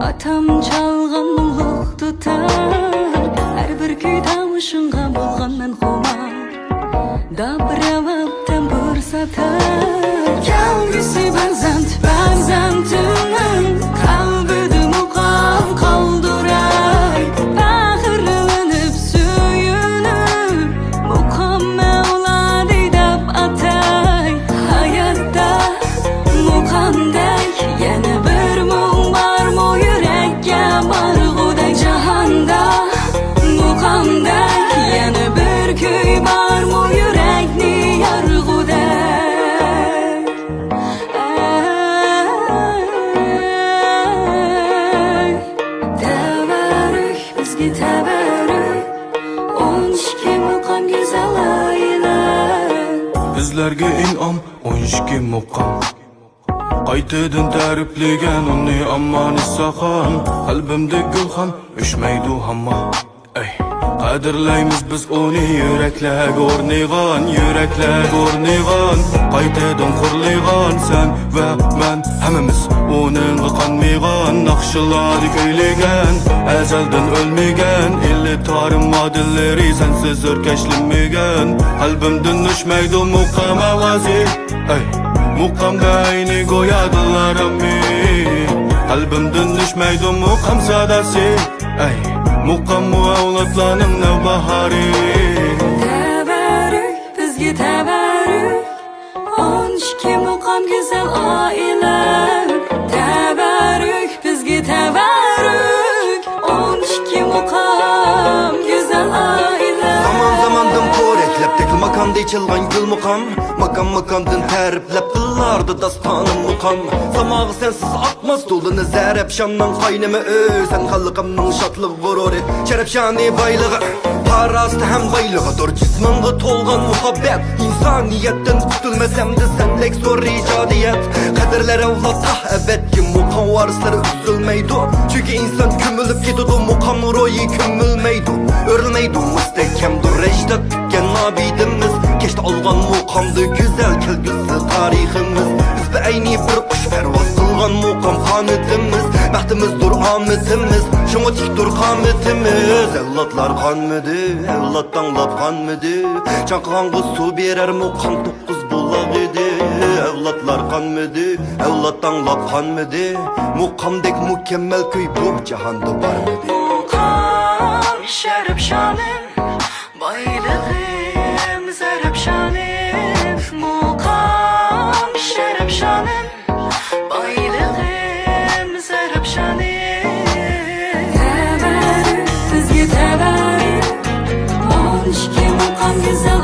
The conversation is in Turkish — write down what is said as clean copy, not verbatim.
Atam çalğan mulluq tutar, hər bir köy tamışınğa bolğandan xomar, dabravab tambur satar. Kelgisi barzant barzantının, qalbidi muqam qalduray, baxırlanıb suyunur, muqam Mevladi deb atay. Hayatda muqamdek yana bir mung barmu yurakka marg'uday, jahonda muqamdek yana bir kuy barmu yurakni yorg'uday. Tabarruk bizga tabarruk, 12 muqam go'zal oilalar. Bizlarga in'om 12 muqam, qaytadan ta'riflagan uni ammon issaxon. Qalbimda gulxon o'chmaydi hamma, ey qadrlaymiz biz uni. Yuraklarga o'rnaygan, yuraklarga o'rnaygan, qaytadan qurlaygan. Sen va men hammamiz uning qanmaygan, naqshlarni kuylagan, azaldan o'lmagan. Elli tarim modellari sensiz o'rkashlanmagan. Qalbimdan o'chmaydi muqam ovozi, ey muqamda ayni go'yadilar ammi. Qalbimdan o'chmaydi muqam sadasi, ey muqam avlodlarning navbahori. Tabarruk bizga tabarruk, 12 muqam go'zal oilalar. Tabarruk bizga tabarruk, 12 muqam go'zal oilalar. Zaman zamandan po'raklab tekil makamda ichilgan gul muqam, makam makamdan ta'riflab qillardi dastonim muqam. Samog'i sensiz aqmas to'lini zarab shamdan qaynimi sen xalqimning shotliq g'ururi, sharaf shani boyligi, parasti ham boyligidir. Jismingga to'lgan muhabbat, insoniyatdan qutulmasam desandek zo'r ijodiyat. Qadrlar avlodda abadki muqam varislar uzilmaydi, chunki inson ko'milib ketadi, muqam ro'yi ko'milmaydi, o'rilmaydi. Mustahkamdir ajdod tutgan nabidimiz, kechdi olgan muqamda go'zal kelgusi tariximiz. Biz beayni bir qush parvoz qilgan muqam qanotimiz, baxtimizdir omadimiz, shunga tikdir qomatimiz. Avlodlar qonmidi, avlod tanlab qonmidi, chanqonga suv berar muqam 9 buloq edi. Avlodlar qonmidi, avlod tanlab qonmidi, muqamdek mukammal kuy bu jahonda bormidi. Muqam sharaf shonim, boylig'im zarab shonim. Muqam sharaf shonim, boylig'im zarab shonim. Tabarruk bizga tabarruk, 12 muqam go'zal